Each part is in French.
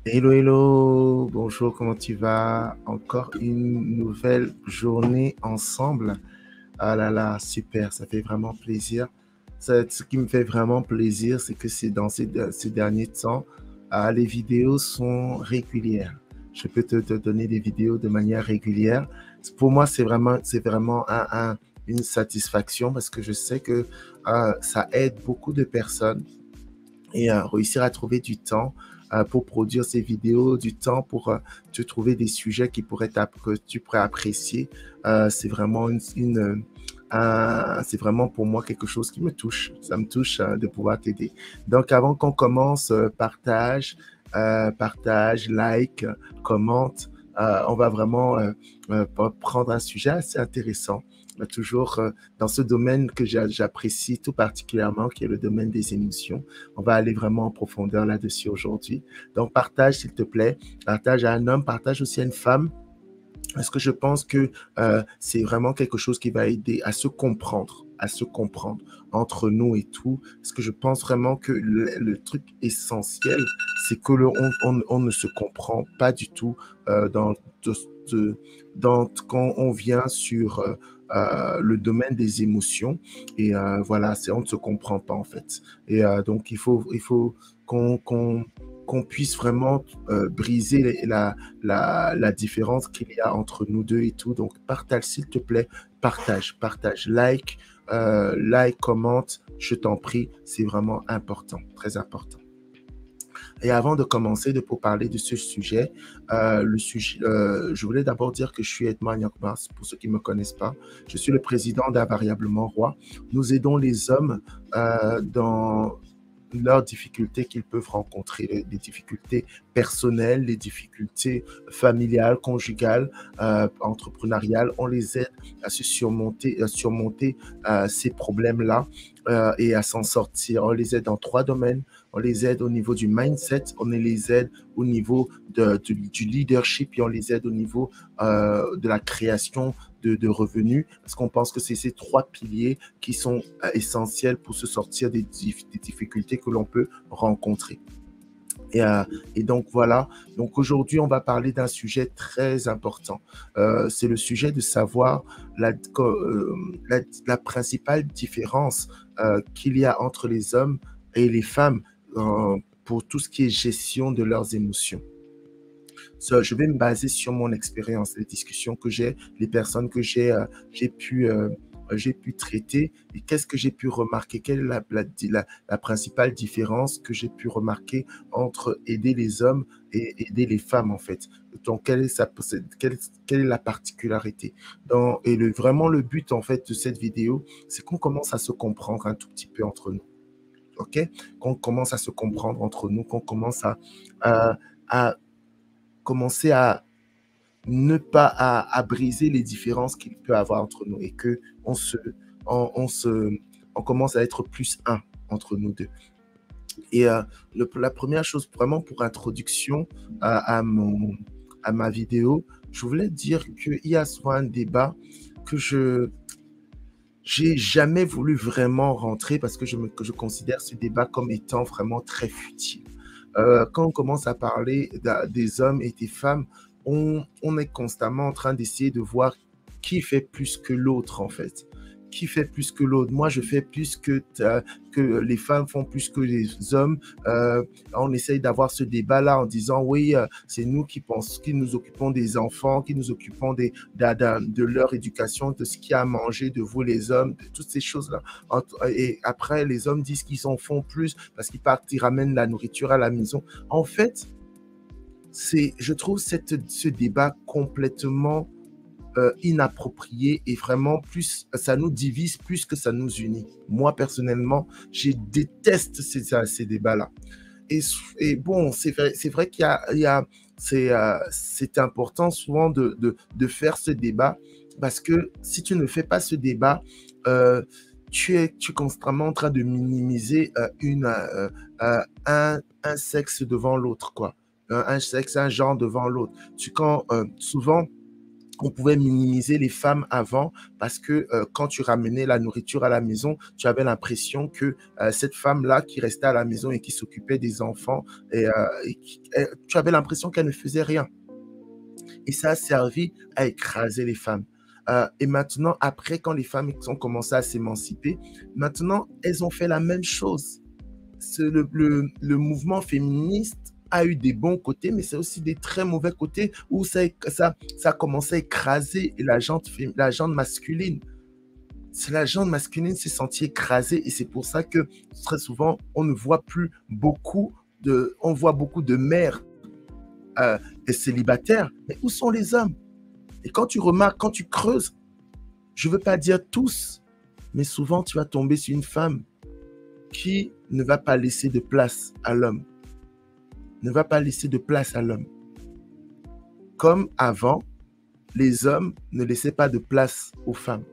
Hello, hello, bonjour, comment tu vas? Encore une nouvelle journée ensemble. Ah là là, super, ça fait vraiment plaisir. Ce qui me fait vraiment plaisir, c'est que c'est dans ces derniers temps, les vidéos sont régulières. Je peux te donner des vidéos de manière régulière. Pour moi, c'est vraiment une satisfaction parce que je sais que ça aide beaucoup de personnes et réussir à trouver du temps pour produire ces vidéos, du temps pour te trouver des sujets que tu pourrais apprécier. C'est vraiment c'est vraiment pour moi quelque chose qui me touche. Ça me touche de pouvoir t'aider. Donc, avant qu'on commence, partage, like, commente. On va vraiment prendre un sujet assez intéressant, toujours dans ce domaine que j'apprécie tout particulièrement, qui est le domaine des émotions. On va aller vraiment en profondeur là-dessus aujourd'hui. Donc, partage, s'il te plaît. Partage à un homme, partage aussi à une femme. Parce que je pense que c'est vraiment quelque chose qui va aider à se comprendre entre nous et tout. Parce que je pense vraiment que le truc essentiel, c'est que on ne se comprend pas du tout de, quand on vient sur le domaine des émotions. Et voilà, on ne se comprend pas en fait. Et donc, il faut qu'on puisse vraiment briser la différence qu'il y a entre nous deux et tout. Donc, partage, s'il te plaît. Partage. Like, commente. Je t'en prie. C'est vraiment important. Très important. Et avant de commencer pour parler de ce sujet, je voulais d'abord dire que je suis Edmond Yakbas, pour ceux qui ne me connaissent pas. Je suis le président d'Invariablement Roi. Nous aidons les hommes dans leurs difficultés qu'ils peuvent rencontrer, les difficultés personnelles, les difficultés familiales, conjugales, entrepreneuriales. On les aide à surmonter ces problèmes-là et à s'en sortir. On les aide dans trois domaines. On les aide au niveau du mindset, on les aide au niveau du leadership et on les aide au niveau de la création de revenus, parce qu'on pense que c'est ces trois piliers qui sont essentiels pour se sortir des difficultés que l'on peut rencontrer. Et, euh, et donc voilà, donc aujourd'hui on va parler d'un sujet très important. C'est le sujet de savoir la principale différence qu'il y a entre les hommes et les femmes pour tout ce qui est gestion de leurs émotions. Je vais me baser sur mon expérience, les discussions que j'ai, les personnes que j'ai pu traiter et qu'est-ce que j'ai pu remarquer, quelle est la principale différence que j'ai pu remarquer entre aider les hommes et aider les femmes en fait. Donc, quelle est la particularité vraiment le but en fait de cette vidéo, c'est qu'on commence à se comprendre un tout petit peu entre nous. OK? Qu'on commence à se comprendre entre nous, qu'on commence à commencer à ne pas à briser les différences qu'il peut avoir entre nous et que on se, on commence à être plus un entre nous deux. Et la première chose, vraiment pour introduction à ma vidéo, je voulais dire qu'il y a souvent un débat que j'ai jamais voulu vraiment rentrer parce que que je considère ce débat comme étant vraiment très futile. Quand on commence à parler des hommes et des femmes, on est constamment en train d'essayer de voir qui fait plus que l'autre, en fait. Qui fait plus que l'autre? Moi, je fais plus que les femmes font plus que les hommes. On essaye d'avoir ce débat-là en disant, oui, c'est nous qui nous occupons des enfants, qui nous occupons de leur éducation, de ce qu'il y a à manger, de vous les hommes, de toutes ces choses-là. Et après, les hommes disent qu'ils en font plus parce qu'ils partent, ils ramènent la nourriture à la maison. En fait, je trouve ce débat complètement inapproprié et vraiment ça nous divise plus que ça nous unit. Moi, personnellement, je déteste ces débats-là. Et, et bon, c'est vrai c'est important souvent de faire ce débat parce que si tu ne fais pas ce débat, tu es constamment en train de minimiser un sexe devant l'autre, quoi. Un sexe, un genre devant l'autre. Souvent, on pouvait minimiser les femmes avant parce que quand tu ramenais la nourriture à la maison, tu avais l'impression que cette femme-là qui restait à la maison et qui s'occupait des enfants, tu avais l'impression qu'elle ne faisait rien. Et ça a servi à écraser les femmes. Et maintenant, après, quand les femmes ont commencé à s'émanciper, maintenant, elles ont fait la même chose. Le mouvement féministe a eu des bons côtés, mais c'est aussi des très mauvais côtés où ça a commencé à écraser la jante masculine. La jante masculine s'est sentie écrasée et c'est pour ça que très souvent, on ne voit plus on voit beaucoup de mères et célibataires, mais où sont les hommes? Et quand tu remarques, quand tu creuses, je ne veux pas dire tous, mais souvent tu vas tomber sur une femme qui ne va pas laisser de place à l'homme. Ne va pas laisser de place à l'homme. Comme avant, les hommes ne laissaient pas de place aux femmes.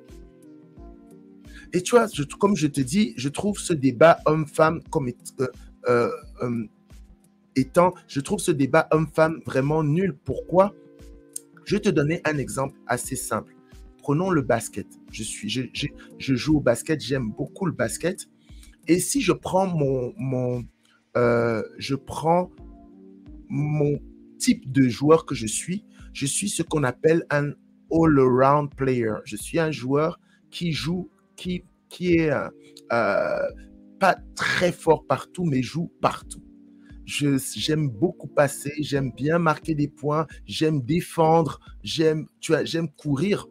Et tu vois, comme je te dis, je trouve ce débat homme-femme je trouve ce débat homme-femme vraiment nul. Pourquoi? Je vais te donner un exemple assez simple. Prenons le basket. Je joue au basket, j'aime beaucoup le basket. Et si je prends mon type de joueur que je suis ce qu'on appelle un all-around player. Je suis un joueur qui joue, qui est pas très fort partout, mais joue partout. J'aime beaucoup passer, j'aime bien marquer des points, j'aime défendre, j'aime courir.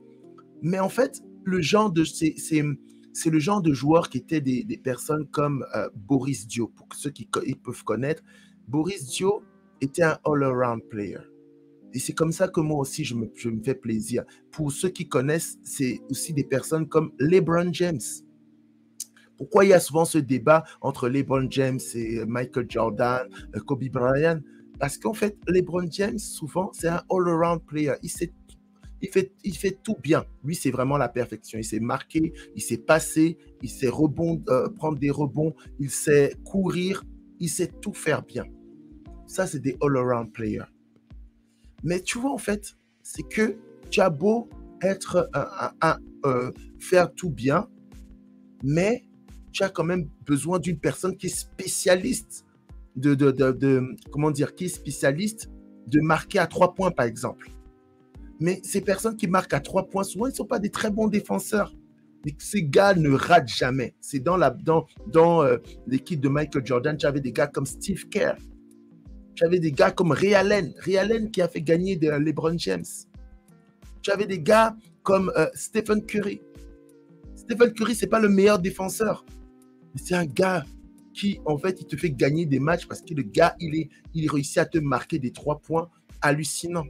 Mais en fait, c'est le genre de joueur qui étaient des personnes comme Boris Dio. Pour ceux qui peuvent connaître, Boris Dio était un all-around player. Et c'est comme ça que moi aussi, je me fais plaisir. Pour ceux qui connaissent, c'est aussi des personnes comme LeBron James. Pourquoi il y a souvent ce débat entre LeBron James et Michael Jordan, Kobe Bryant? Parce qu'en fait, LeBron James, souvent, c'est un all-around player. Il fait tout bien. Lui, c'est vraiment la perfection. Il sait marquer, il sait passer, il sait prendre des rebonds, il sait courir, il sait tout faire bien. Ça, c'est des all-around players. Mais tu vois, en fait, c'est que tu as beau faire tout bien, mais tu as quand même besoin d'une personne qui est spécialiste qui est spécialiste de marquer à 3 points, par exemple. Mais ces personnes qui marquent à 3 points, souvent, ils ne sont pas des très bons défenseurs. Et ces gars ne ratent jamais. C'est dans l'équipe de Michael Jordan, tu avais des gars comme Steve Kerr. Tu avais des gars comme Ray Allen. Ray Allen qui a fait gagner LeBron James. Tu avais des gars comme Stephen Curry. Stephen Curry, ce n'est pas le meilleur défenseur. Mais c'est un gars qui, en fait, il te fait gagner des matchs parce que le gars, il réussit à te marquer des 3 points hallucinants.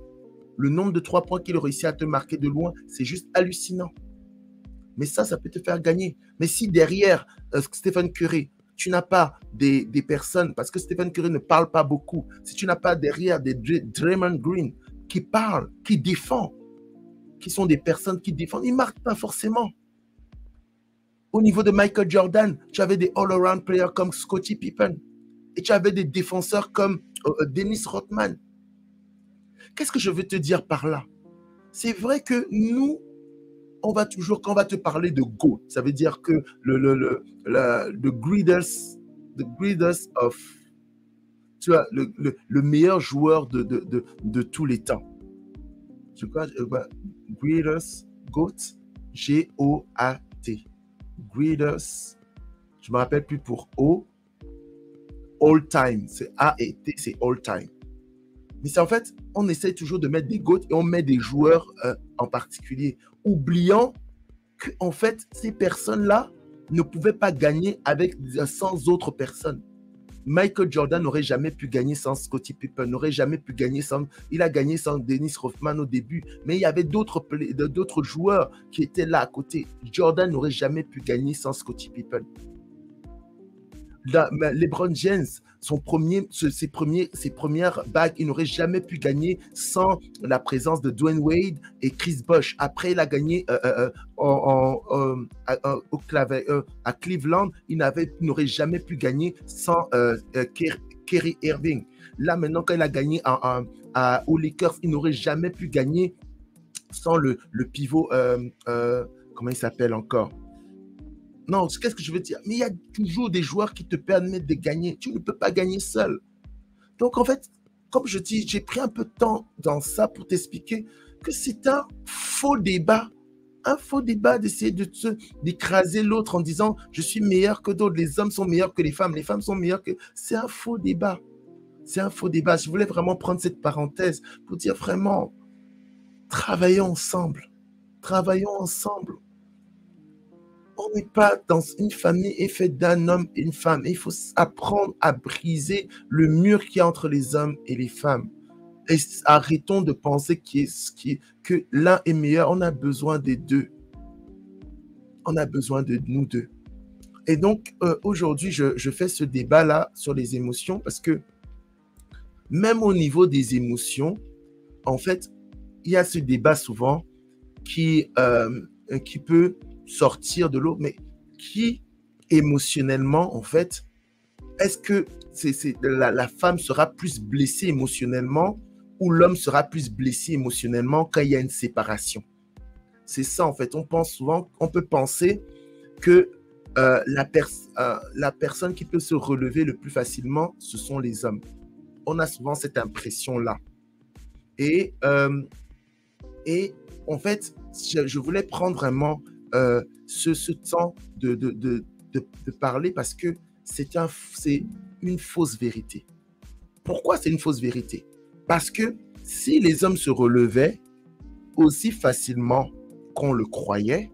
Le nombre de 3 points qu'il réussit à te marquer de loin, c'est juste hallucinant. Mais ça peut te faire gagner. Mais si derrière Stephen Curry, tu n'as pas des personnes, parce que Stephen Curry ne parle pas beaucoup, si tu n'as pas derrière des Draymond Green qui parlent, qui défendent, qui sont des personnes qui défendent, ils ne marquent pas forcément. Au niveau de Michael Jordan, tu avais des all-around players comme Scottie Pippen et tu avais des défenseurs comme Dennis Rodman. Qu'est-ce que je veux te dire par là? C'est vrai que nous, on va toujours, quand on va te parler de GOAT, ça veut dire que the greatest of, tu vois, le meilleur joueur de tous les temps. Tu vois, greatest, GOAT, G-O-A-T. Greatest, je ne me rappelle plus pour O, all time, c'est A et T, c'est all time. Mais c'est en fait, on essaie toujours de mettre des GOAT et on met des joueurs en particulier, oubliant qu'en fait, ces personnes-là ne pouvaient pas gagner sans autres personnes. Michael Jordan n'aurait jamais pu gagner sans Scottie Pippen, n'aurait jamais pu gagner il a gagné sans Dennis Rodman au début, mais il y avait d'autres joueurs qui étaient là à côté. Jordan n'aurait jamais pu gagner sans Scottie Pippen. LeBron James, ses premières bagues, il n'aurait jamais pu gagner sans la présence de Dwayne Wade et Chris Bosh. Après, il a gagné à Cleveland, il n'aurait jamais pu gagner sans Kyrie Irving. Là, maintenant, quand il a gagné aux Lakers, il n'aurait jamais pu gagner sans le pivot, comment il s'appelle encore? Non, qu'est-ce que je veux dire? Mais il y a toujours des joueurs qui te permettent de gagner. Tu ne peux pas gagner seul. Donc, en fait, comme je dis, j'ai pris un peu de temps dans ça pour t'expliquer que c'est un faux débat. Un faux débat d'essayer d'écraser l'autre en disant je suis meilleur que d'autres, les hommes sont meilleurs que les femmes sont meilleures que. C'est un faux débat. C'est un faux débat. Je voulais vraiment prendre cette parenthèse pour dire vraiment, travaillons ensemble. Travaillons ensemble. On n'est pas dans une famille est faite d'un homme et une femme. Et il faut apprendre à briser le mur qu'il y a entre les hommes et les femmes. Et arrêtons de penser que l'un est meilleur. On a besoin des deux. On a besoin de nous deux. Et donc, aujourd'hui, je fais ce débat-là sur les émotions parce que même au niveau des émotions, en fait, il y a ce débat souvent qui peut sortir de l'eau, mais qui émotionnellement, en fait, est-ce que la femme sera plus blessée émotionnellement ou l'homme sera plus blessé émotionnellement quand il y a une séparation? C'est ça, en fait. On pense souvent, on peut penser que la personne qui peut se relever le plus facilement, ce sont les hommes. On a souvent cette impression-là. Et en fait, je voulais prendre vraiment ce temps de parler parce que c'est une fausse vérité. Pourquoi c'est une fausse vérité? Parce que si les hommes se relevaient aussi facilement qu'on le croyait,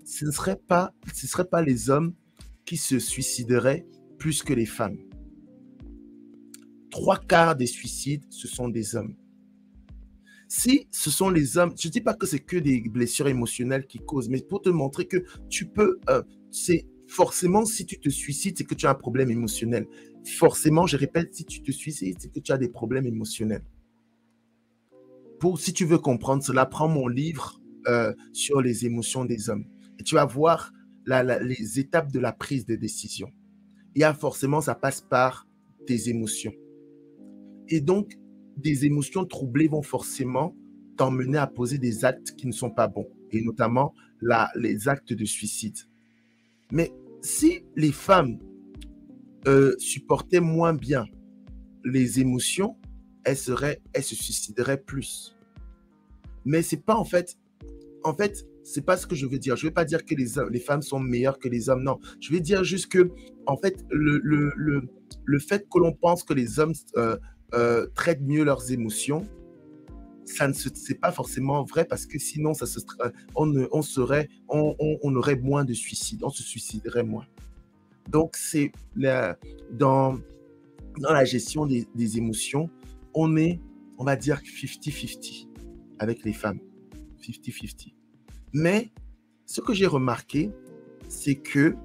ce ne serait pas les hommes qui se suicideraient plus que les femmes. 3/4 des suicides, ce sont des hommes. Si ce sont les hommes, je ne dis pas que c'est que des blessures émotionnelles qui causent, mais pour te montrer que tu peux, c'est forcément si tu te suicides, c'est que tu as un problème émotionnel. Forcément, je répète, si tu te suicides, c'est que tu as des problèmes émotionnels. Si tu veux comprendre cela, prends mon livre sur les émotions des hommes. Et tu vas voir les étapes de la prise de décision. Forcément, ça passe par tes émotions. Et donc, des émotions troublées vont forcément t'emmener à poser des actes qui ne sont pas bons, et notamment les actes de suicide. Mais si les femmes supportaient moins bien les émotions, elles se suicideraient plus. Mais c'est pas en fait, c'est pas ce que je veux dire. Je veux pas dire que les femmes sont meilleures que les hommes, non. Je veux dire juste que, en fait, le fait que l'on pense que les hommes traitent mieux leurs émotions, c'est pas forcément vrai parce que sinon, on aurait moins de suicides, on se suiciderait moins. Donc, dans la gestion des émotions, on va dire 50-50 avec les femmes. 50-50. Mais ce que j'ai remarqué, c'est que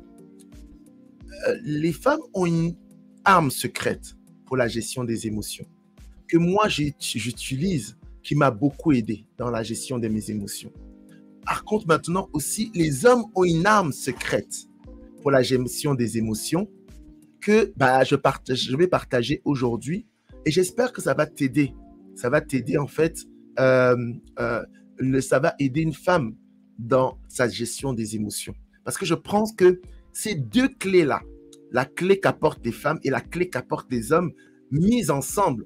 les femmes ont une arme secrète pour la gestion des émotions que moi j'utilise, qui m'a beaucoup aidé dans la gestion de mes émotions. Par contre, maintenant aussi, les hommes ont une arme secrète pour la gestion des émotions que je vais partager aujourd'hui et j'espère que ça va t'aider. Ça va t'aider en fait, ça va aider une femme dans sa gestion des émotions. Parce que je pense que ces deux clés-là, la clé qu'apportent les femmes et la clé qu'apportent les hommes, mises ensemble,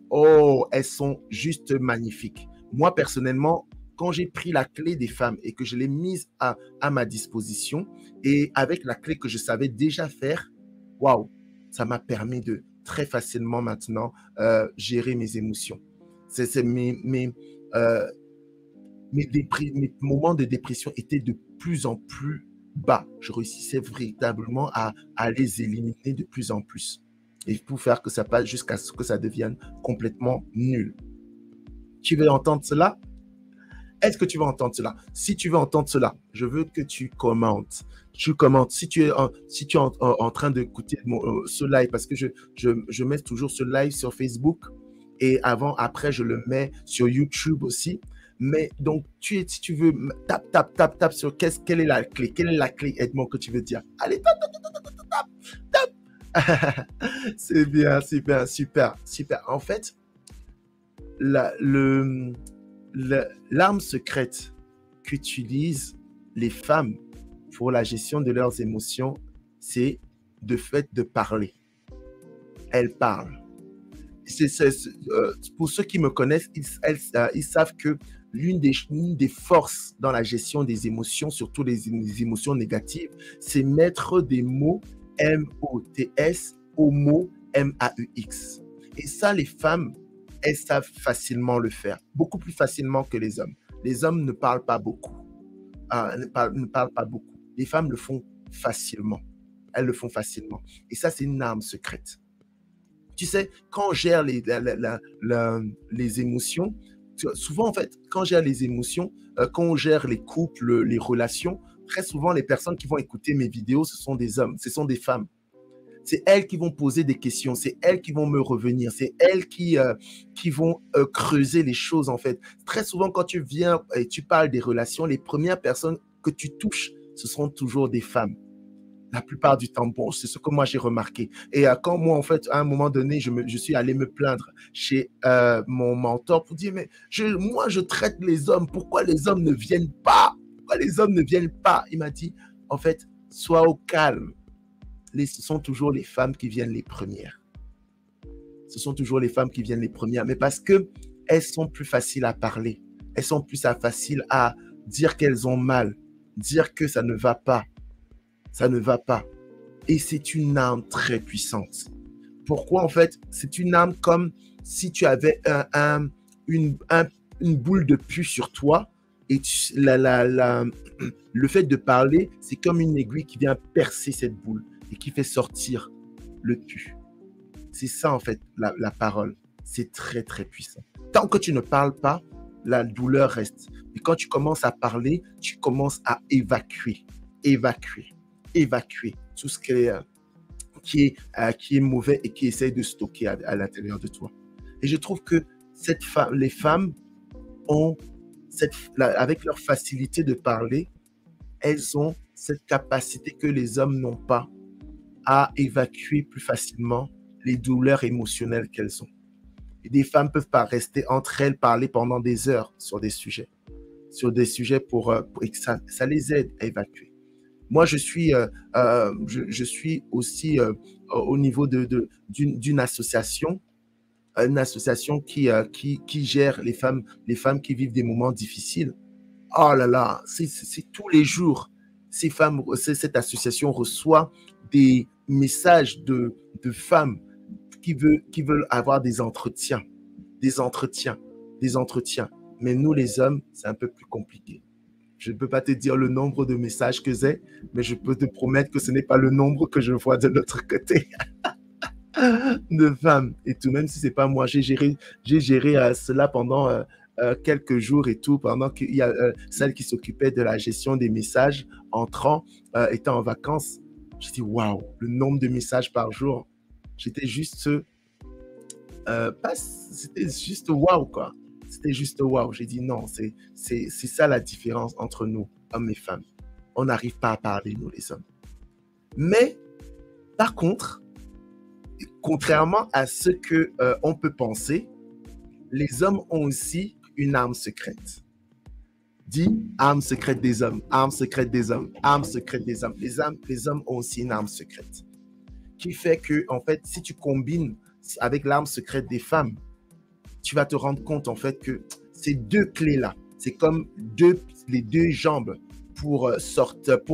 elles sont juste magnifiques. Moi, personnellement, quand j'ai pris la clé des femmes et que je l'ai mise à ma disposition, et avec la clé que je savais déjà faire, waouh, ça m'a permis de très facilement maintenant gérer mes émotions. Mes moments de dépression étaient de plus en plus bas. Je réussissais véritablement à les éliminer de plus en plus. Et pour faire que ça passe jusqu'à ce que ça devienne complètement nul. Tu veux entendre cela? Est-ce que tu veux entendre cela? Si tu veux entendre cela, je veux que tu commentes. Tu commentes. Si tu es en train d'écouter ce live, parce que je mets toujours ce live sur Facebook et après, je le mets sur YouTube aussi. Mais donc, si tu veux, tape sur quelle est la clé? Quelle est la clé, Edmond, que tu veux dire? Allez, tape. C'est bien, super. En fait, l'arme secrète qu'utilisent les femmes pour la gestion de leurs émotions, c'est le fait de parler. Elles parlent. Pour ceux qui me connaissent, ils savent que l'une des forces dans la gestion des émotions, surtout les émotions négatives, c'est mettre des mots M-O-T-S aux mots M-A-U-X. Et ça, les femmes, elles savent facilement le faire, beaucoup plus facilement que les hommes. Les hommes ne parlent pas beaucoup. Ne parlent pas beaucoup. Les femmes le font facilement. Elles le font facilement. Et ça, c'est une arme secrète. Tu sais, quand on gère les émotions, souvent, en fait, quand on gère les émotions, quand on gère les couples, les relations, très souvent, les personnes qui vont écouter mes vidéos, ce sont des hommes, ce sont des femmes. C'est elles qui vont poser des questions, c'est elles qui vont me revenir, c'est elles qui vont creuser les choses, en fait. Très souvent, quand tu viens et tu parles des relations, les premières personnes que tu touches, ce seront toujours des femmes. La plupart du temps, bon, c'est ce que moi j'ai remarqué. Et quand moi, en fait, à un moment donné, je suis allé me plaindre chez mon mentor pour dire, mais moi, je traite les hommes, pourquoi les hommes ne viennent pas? Pourquoi les hommes ne viennent pas? Il m'a dit, en fait, sois au calme. Ce sont toujours les femmes qui viennent les premières. Ce sont toujours les femmes qui viennent les premières, mais parce qu'elles sont plus faciles à parler. Elles sont plus faciles à dire qu'elles ont mal, dire que ça ne va pas. Ça ne va pas. Et c'est une arme très puissante. Pourquoi, en fait? C'est une arme comme si tu avais une boule de pu sur toi et le fait de parler, c'est comme une aiguille qui vient percer cette boule et qui fait sortir le pu. C'est ça, en fait, la parole. C'est très, très puissant. Tant que tu ne parles pas, la douleur reste. Mais quand tu commences à parler, tu commences à évacuer tout ce qui est mauvais et qui essaye de stocker à l'intérieur de toi. Et je trouve que les femmes ont, avec leur facilité de parler, elles ont cette capacité que les hommes n'ont pas à évacuer plus facilement les douleurs émotionnelles qu'elles ont. Et des femmes ne peuvent pas rester entre elles, parler pendant des heures sur des sujets pour et que ça les aide à évacuer. Moi, je suis aussi au niveau d'une association, une association qui gère les femmes qui vivent des moments difficiles. Oh là là, c'est tous les jours. Cette association reçoit des messages de femmes qui veulent avoir des entretiens. Mais nous, les hommes, c'est un peu plus compliqué. Je ne peux pas te dire le nombre de messages que j'ai, mais je peux te promettre que ce n'est pas le nombre que je vois de l'autre côté de femmes. Et tout, même si ce n'est pas moi, j'ai géré cela pendant quelques jours et tout, pendant qu'il y a celle qui s'occupait de la gestion des messages entrant, étant en vacances. Je dis, waouh, le nombre de messages par jour. J'étais juste, c'était juste waouh, quoi. C'était juste waouh. J'ai dit non, c'est ça la différence entre nous, hommes et femmes. On n'arrive pas à parler, nous les hommes. Mais, par contre, contrairement à ce qu'on peut penser, les hommes ont aussi une arme secrète. Dis arme secrète des hommes, arme secrète des hommes, arme secrète des hommes. Les hommes ont aussi une arme secrète. Qui fait que, en fait, si tu combines avec l'arme secrète des femmes, tu vas te rendre compte, en fait, que ces deux clés-là, c'est comme les deux jambes pour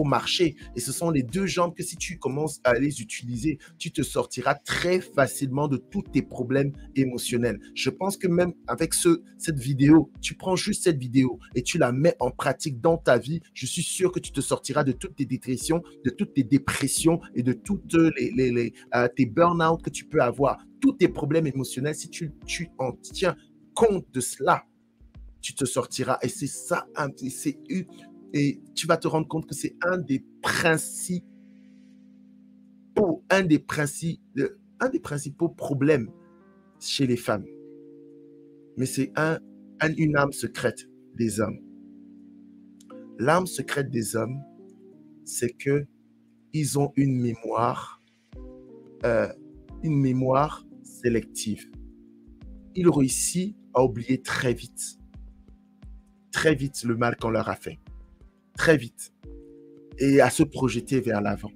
marcher. Et ce sont les deux jambes que si tu commences à les utiliser, tu te sortiras très facilement de tous tes problèmes émotionnels. Je pense que même avec cette vidéo, tu prends juste cette vidéo et tu la mets en pratique dans ta vie, je suis sûr que tu te sortiras de toutes tes dépressions, de toutes tes dépressions et de toutes tes burn-out que tu peux avoir. Tous tes problèmes émotionnels, si tu en tiens compte de cela, tu te sortiras. Et c'est ça, et tu vas te rendre compte que c'est un des principaux problèmes chez les femmes. Mais c'est une arme secrète des hommes. L'arme secrète des hommes, c'est qu'ils ont une mémoire sélective. Ils réussissent à oublier très vite. très vite le mal qu'on leur a fait. Très vite. Et à se projeter vers l'avant.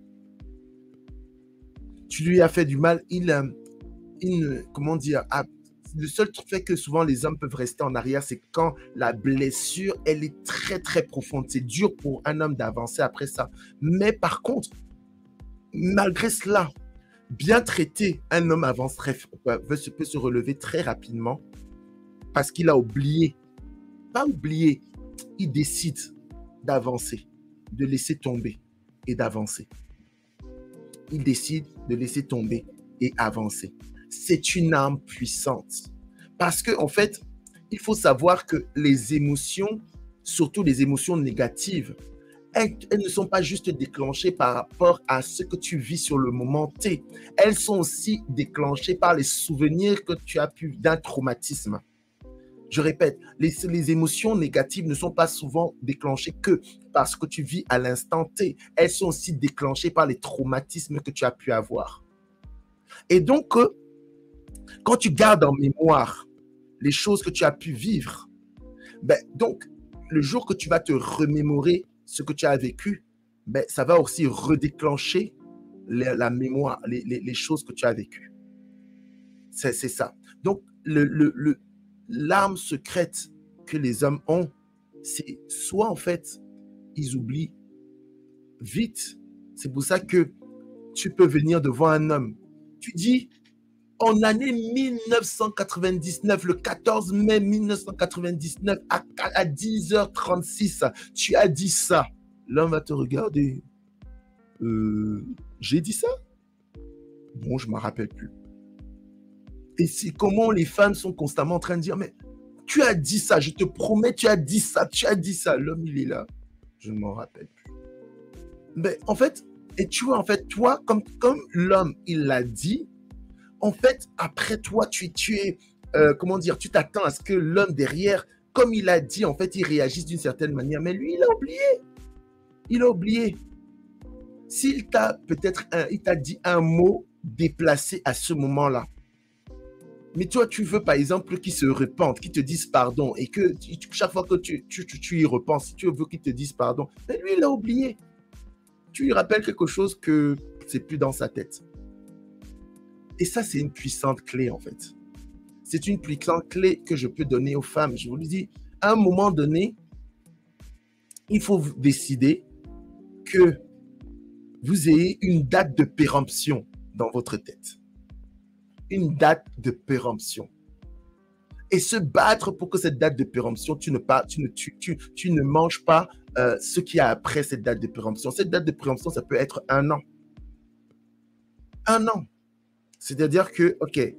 Tu lui as fait du mal, comment dire, le seul fait que souvent les hommes peuvent rester en arrière, c'est quand la blessure, elle est très, très profonde. C'est dur pour un homme d'avancer après ça. Mais par contre, malgré cela, bien traité, un homme avance peut se relever très rapidement parce qu'il a oublié. Pas oublié, il décide d'avancer, de laisser tomber et d'avancer. Il décide de laisser tomber et avancer. C'est une arme puissante. Parce qu'en fait, il faut savoir que les émotions, surtout les émotions négatives, elles ne sont pas juste déclenchées par rapport à ce que tu vis sur le moment T. Elles sont aussi déclenchées par les souvenirs que tu as pu d'un traumatisme. Je répète, les émotions négatives ne sont pas souvent déclenchées que parce que tu vis à l'instant T. Elles sont aussi déclenchées par les traumatismes que tu as pu avoir. Et donc, quand tu gardes en mémoire les choses que tu as pu vivre, donc, le jour que tu vas te remémorer ce que tu as vécu, ça va aussi redéclencher la mémoire, les choses que tu as vécues. C'est ça. Donc, l'arme secrète que les hommes ont, c'est soit en fait, ils oublient vite. C'est pour ça que tu peux venir devant un homme. Tu dis, en année 1999, le 14 mai 1999, à 10h36, tu as dit ça. L'homme va te regarder. J'ai dit ça? Bon, je ne me rappelle plus. Et c'est comment les femmes sont constamment en train de dire, mais tu as dit ça, je te promets, tu as dit ça, tu as dit ça. L'homme, il est là. Je ne m'en rappelle plus. Mais en fait, et tu vois, en fait, toi, comme l'homme, il l'a dit, en fait, après toi, tu es, comment dire, tu t'attends à ce que l'homme derrière, comme il a dit, en fait, il réagisse d'une certaine manière. Mais lui, il a oublié. Il a oublié. S'il t'a peut-être, il t'a dit un mot déplacé à ce moment-là. Mais toi, tu veux, par exemple, qu'il se repente, qu'il te dise pardon, et que chaque fois que tu y repenses, tu veux qu'il te dise pardon. Mais lui, il a oublié. Tu lui rappelles quelque chose que c'est plus dans sa tête. Et ça, c'est une puissante clé, en fait. C'est une puissante clé que je peux donner aux femmes. Je vous le dis, à un moment donné, il faut décider que vous ayez une date de péremption dans votre tête. Une date de péremption. Et se battre pour que cette date de péremption, tu ne manges pas ce qu'il y a après cette date de péremption. Cette date de péremption, ça peut être 1 an. 1 an. C'est-à-dire que, OK,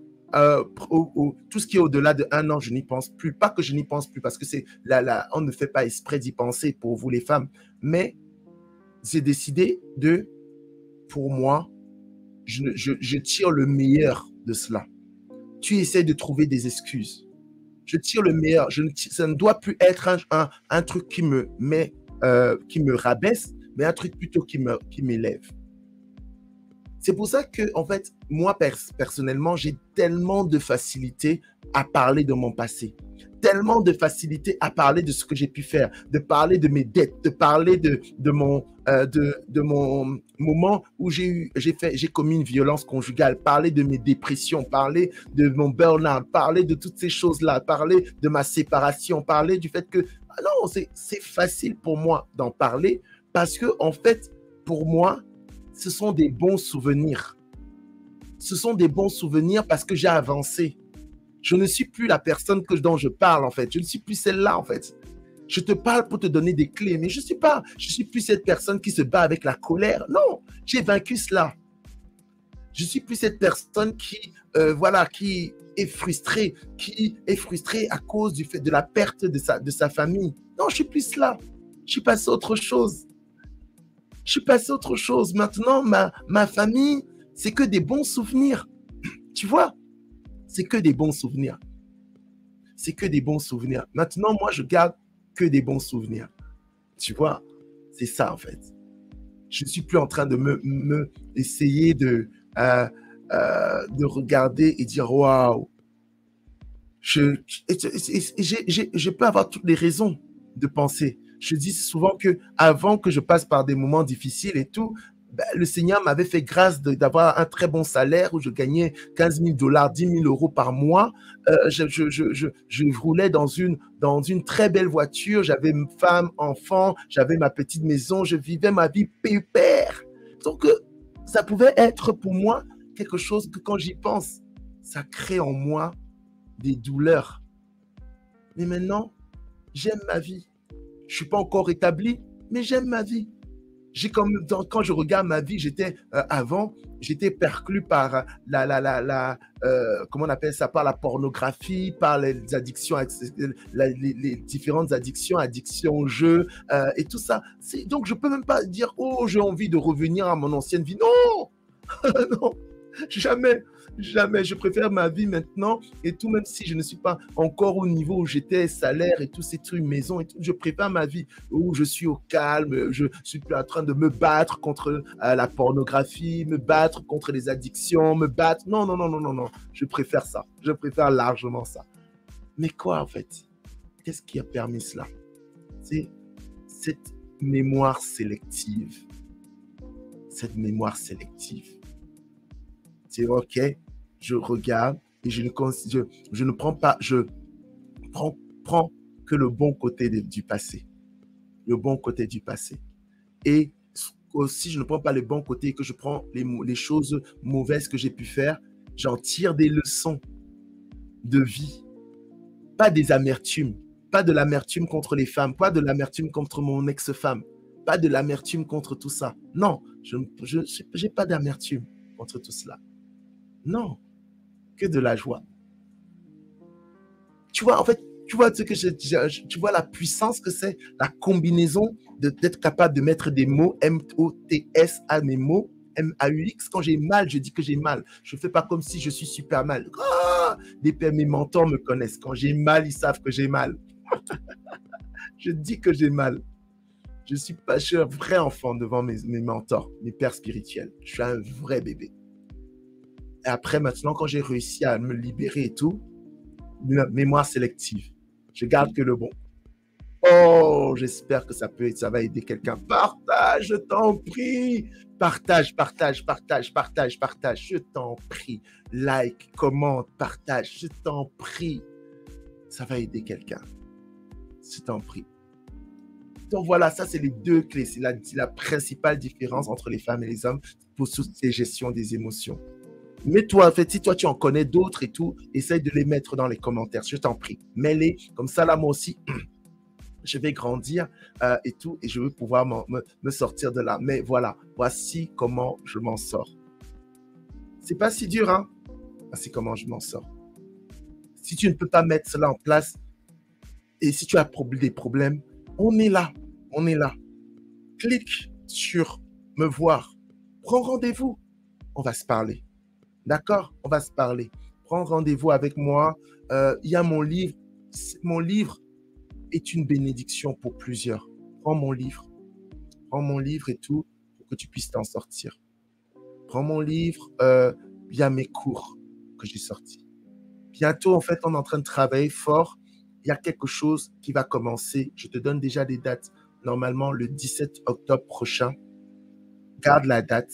tout ce qui est au-delà de 1 an, je n'y pense plus. Pas que je n'y pense plus, parce que on ne fait pas exprès d'y penser pour vous les femmes. Mais j'ai décidé pour moi, je tire le meilleur de cela. Tu essaies de trouver des excuses. Je tire le meilleur. Ça ne doit plus être un truc qui me rabaisse, mais un truc plutôt qui m'élève. C'est pour ça que, en fait, moi, personnellement, j'ai tellement de facilité à parler de mon passé. Tellement de facilité à parler de ce que j'ai pu faire, de parler de mes dettes, de parler de mon moment où j'ai commis une violence conjugale, parler de mes dépressions, parler de mon burn-out, parler de toutes ces choses-là, parler de ma séparation, parler du fait que, non, c'est facile pour moi d'en parler parce que, en fait, pour moi, ce sont des bons souvenirs. Ce sont des bons souvenirs parce que j'ai avancé. Je ne suis plus la personne dont je parle, en fait. Je ne suis plus celle-là, en fait. Je te parle pour te donner des clés, mais je suis plus cette personne qui se bat avec la colère. Non, j'ai vaincu cela. Je suis plus cette personne qui est frustrée, à cause du fait de la perte de sa famille. Non, je suis plus cela. Je suis passé à autre chose. Maintenant, ma famille, c'est que des bons souvenirs. Tu vois? C'est que des bons souvenirs. Maintenant, moi, je garde que des bons souvenirs. Tu vois? C'est ça, en fait. Je ne suis plus en train de essayer de regarder et dire waouh. Je peux avoir toutes les raisons. de penser. Je dis souvent que avant que je passe par des moments difficiles et tout, ben, le Seigneur m'avait fait grâce d'avoir un très bon salaire où je gagnais 15 000 dollars, 10 000 euros par mois. Je roulais dans une très belle voiture. J'avais une femme, enfant, j'avais ma petite maison. Je vivais ma vie pépère. Donc, ça pouvait être pour moi quelque chose que quand j'y pense, ça crée en moi des douleurs. Mais maintenant, j'aime ma vie. Je ne suis pas encore établi, mais j'aime ma vie. Quand je regarde ma vie, avant, j'étais perclus par comment on appelle ça, par la pornographie, par les addictions, les différentes addictions, addiction au jeu et tout ça. Donc, je peux même pas dire, oh, j'ai envie de revenir à mon ancienne vie. Non, non, jamais. Jamais, je préfère ma vie maintenant et tout, même si je ne suis pas encore au niveau où j'étais, salaire et tous ces trucs, maison et tout, je préfère ma vie où je suis au calme, je suis plus en train de me battre contre la pornographie, me battre contre les addictions, me battre. Non, non, non, non, non, non, je préfère ça, je préfère largement ça. Mais quoi en fait? Qu'est-ce qui a permis cela? C'est cette mémoire sélective. Cette mémoire sélective. C'est OK, je regarde et je ne prends pas, je prends que le bon côté du passé. Le bon côté du passé. Et aussi, je ne prends pas le bon côté et que je prends les choses mauvaises que j'ai pu faire, j'en tire des leçons de vie. Pas des amertumes. Pas de l'amertume contre les femmes. Pas de l'amertume contre mon ex-femme. Pas de l'amertume contre tout ça. Non, je n'ai pas d'amertume contre tout cela. Non, que de la joie. Tu vois, en fait, tu vois, tu vois la puissance que c'est, la combinaison d'être capable de mettre des mots, M-O-T-S à mes mots, M-A-U-X. Quand j'ai mal, je dis que j'ai mal. Je ne fais pas comme si je suis super mal. Ah, mes mentors me connaissent. Quand j'ai mal, ils savent que j'ai mal. Je dis que j'ai mal. Je suis un vrai enfant devant mes mentors, mes pères spirituels. Je suis un vrai bébé. Et après, maintenant, quand j'ai réussi à me libérer et tout, mémoire sélective. Je garde que le bon. Oh, j'espère que ça va aider quelqu'un. Partage, je t'en prie. Partage, partage, partage, partage, partage. Je t'en prie. Like, commente, partage. Je t'en prie. Ça va aider quelqu'un. Je t'en prie. Donc voilà, ça c'est les deux clés. C'est la principale différence entre les femmes et les hommes pour toutes ces gestions des émotions. Mais toi, en fait, si toi tu en connais d'autres et tout, essaye de les mettre dans les commentaires, je t'en prie. Mets-les, comme ça là, moi aussi, je vais grandir et tout, et je veux pouvoir me sortir de là. Mais voilà, voici comment je m'en sors. C'est pas si dur, hein? Voici comment je m'en sors. Si tu ne peux pas mettre cela en place, et si tu as des problèmes, on est là, on est là. Clique sur me voir, prends rendez-vous, on va se parler. D'accord? On va se parler. Prends rendez-vous avec moi. Il y a mon livre. Mon livre est une bénédiction pour plusieurs. Prends mon livre. Prends mon livre et tout pour que tu puisses t'en sortir. Prends mon livre. Il y a mes cours que j'ai sortis. Bientôt, en fait, on est en train de travailler fort. Il y a quelque chose qui va commencer. Je te donne déjà des dates. Normalement, le 17 octobre prochain. Garde la date.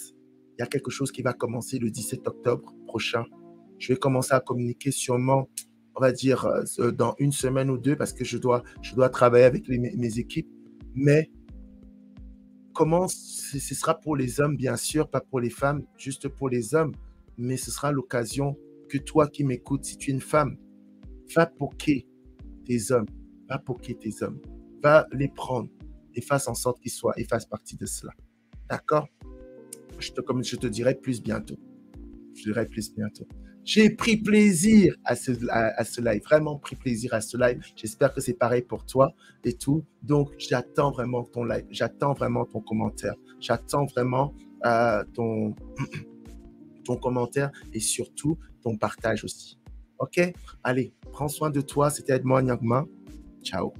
Il y a quelque chose qui va commencer le 17 octobre prochain. Je vais commencer à communiquer sûrement, on va dire, dans une semaine ou deux parce que je dois travailler avec mes équipes. Mais ce sera pour les hommes, bien sûr, pas pour les femmes, juste pour les hommes. Mais ce sera l'occasion que toi qui m'écoutes, si tu es une femme, va poker tes hommes. Va poker tes hommes. Va les prendre et fasse en sorte qu'ils fassent partie de cela. D'accord? Comme je te dirai plus bientôt. Je dirai plus bientôt. J'ai pris plaisir à ce live, vraiment pris plaisir à ce live. J'espère que c'est pareil pour toi et tout. Donc, j'attends vraiment ton like, j'attends vraiment ton commentaire, j'attends vraiment ton commentaire et surtout ton partage aussi. OK? Allez, prends soin de toi. C'était Edmond Nyangma. Ciao.